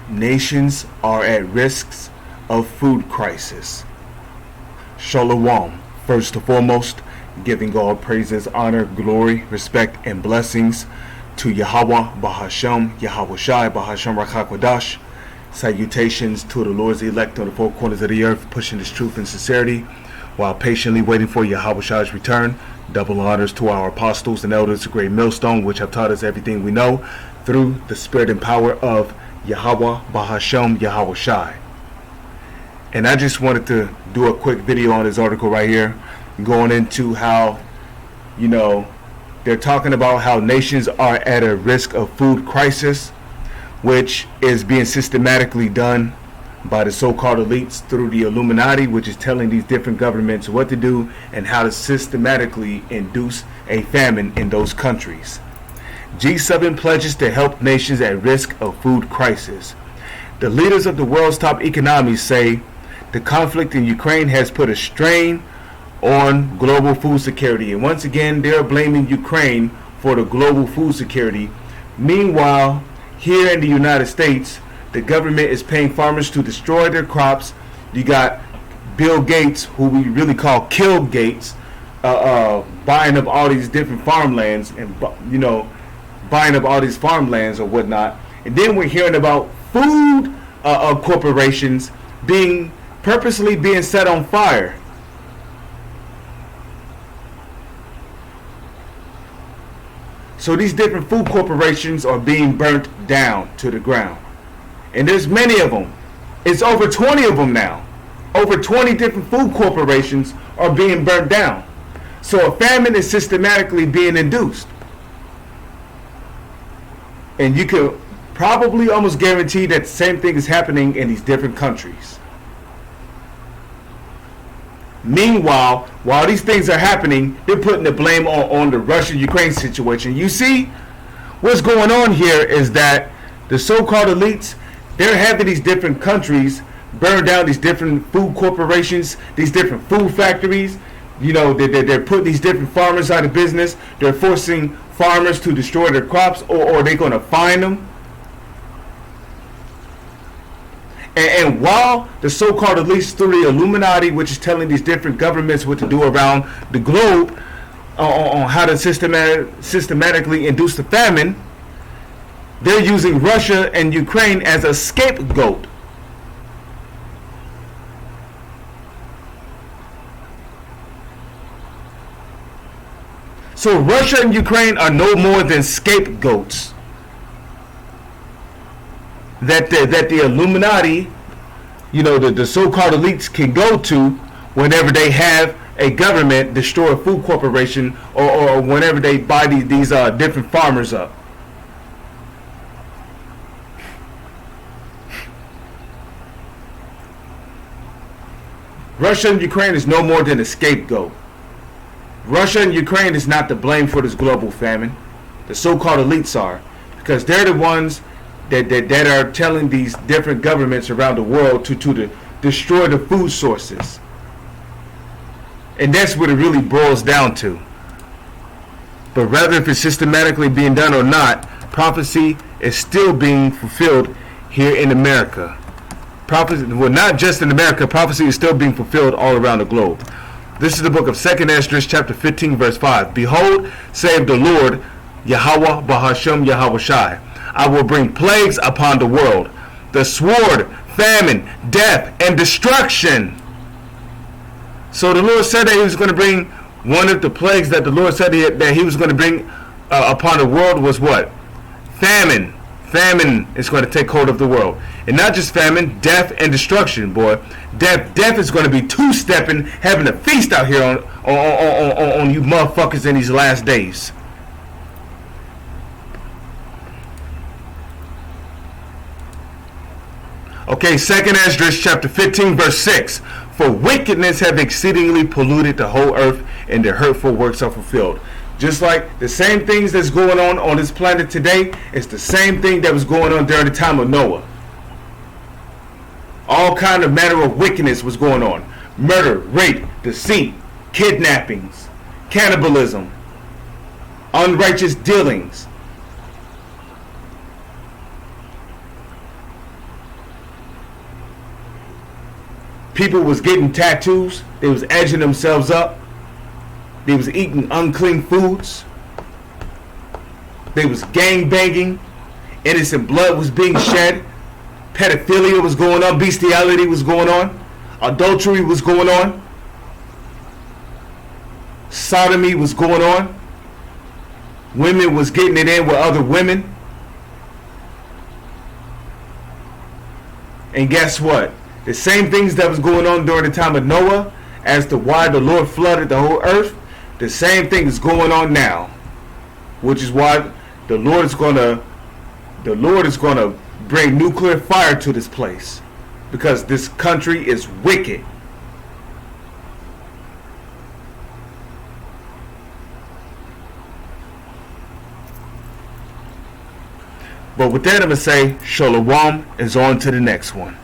nations are at risks of food crisis. Shalom. First and foremost, giving all praises, honor, glory, respect, and blessings to Yahweh, Bahashem, Yahweh Shai, Bahashem Rakakwadash. Salutations to the Lord's elect on the four corners of the earth, pushing His truth and sincerity while patiently waiting for Yahweh Shai's return. Double honors to our apostles and elders of Great Millstone, which have taught us everything we know through the spirit and power of Yahweh, Bahashem, Yahweh Shai. And I just wanted to do a quick video on this article right here, going into how, they're talking about how nations are at a risk of food crisis, which is being systematically done by the so-called elites through the Illuminati, which is telling these different governments what to do and how to systematically induce a famine in those countries. G7 pledges to help nations at risk of food crisis. The leaders of the world's top economies say the conflict in Ukraine has put a strain on global food security. And once again, they're blaming Ukraine for the global food security. Meanwhile, here in the United States, the government is paying farmers to destroy their crops. You got Bill Gates, who we really call Kill Gates, buying up all these different farmlands and, buying up all these farmlands or whatnot. And then we're hearing about food corporations purposely being set on fire. So these different food corporations are being burnt down to the ground. And there's many of them. It's over 20 of them now. Over 20 different food corporations are being burnt down. So a famine is systematically being induced. And you could probably almost guarantee that the same thing is happening in these different countries. Meanwhile, while these things are happening, they're putting the blame on the Russia-Ukraine situation. You see, what's going on here is that the so-called elites, they're having these different countries burn down these different food corporations, these different food factories. They're putting these different farmers out of business. They're forcing farmers to destroy their crops, or they're going to fine them. And while the so-called elites through the Illuminati, which is telling these different governments what to do around the globe on how to systematically induce the famine, they're using Russia and Ukraine as a scapegoat. So Russia and Ukraine are no more than scapegoats that the Illuminati, the so-called elites can go to whenever they have a government destroy a food corporation or whenever they buy these different farmers up. Russia and Ukraine is no more than a scapegoat. Russia and Ukraine is not to blame for this global famine. The so-called elites are, because they're the ones that are telling these different governments around the world to destroy the food sources. And that's what it really boils down to. But rather if it's systematically being done or not, prophecy is still being fulfilled here in America. Prophecy, well, not just in America, prophecy is still being fulfilled all around the globe. This is the book of 2nd Esdras, chapter 15, verse 5. Behold, save the Lord, Yahweh, Bahashem, Yahweh Shai. I will bring plagues upon the world, the sword, famine, death, and destruction. So the Lord said that He was going to bring, one of the plagues that the Lord said that He was going to bring upon the world was what? Famine. Famine is going to take hold of the world. And not just famine, death and destruction, boy. Death is going to be two-stepping, having a feast out here on you motherfuckers in these last days. Okay, 2nd Esdras chapter 15, verse 6. For wickedness have exceedingly polluted the whole earth, and their hurtful works are fulfilled. Just like the same things that's going on this planet today, it's the same thing that was going on during the time of Noah. All kind of manner of wickedness was going on. Murder, rape, deceit, kidnappings, cannibalism, on unrighteous dealings. People was getting tattoos. They was edging themselves up. They was eating unclean foods. They was gang banging. Innocent blood was being shed. Pedophilia was going on. Bestiality was going on. Adultery was going on. Sodomy was going on. Women was getting it in with other women. And guess what? The same things that was going on during the time of Noah as to why the Lord flooded the whole earth, the same thing is going on now. Which is why the Lord is gonna bring nuclear fire to this place. Because this country is wicked. But with that, I'm going to say, Shalom is on to the next one.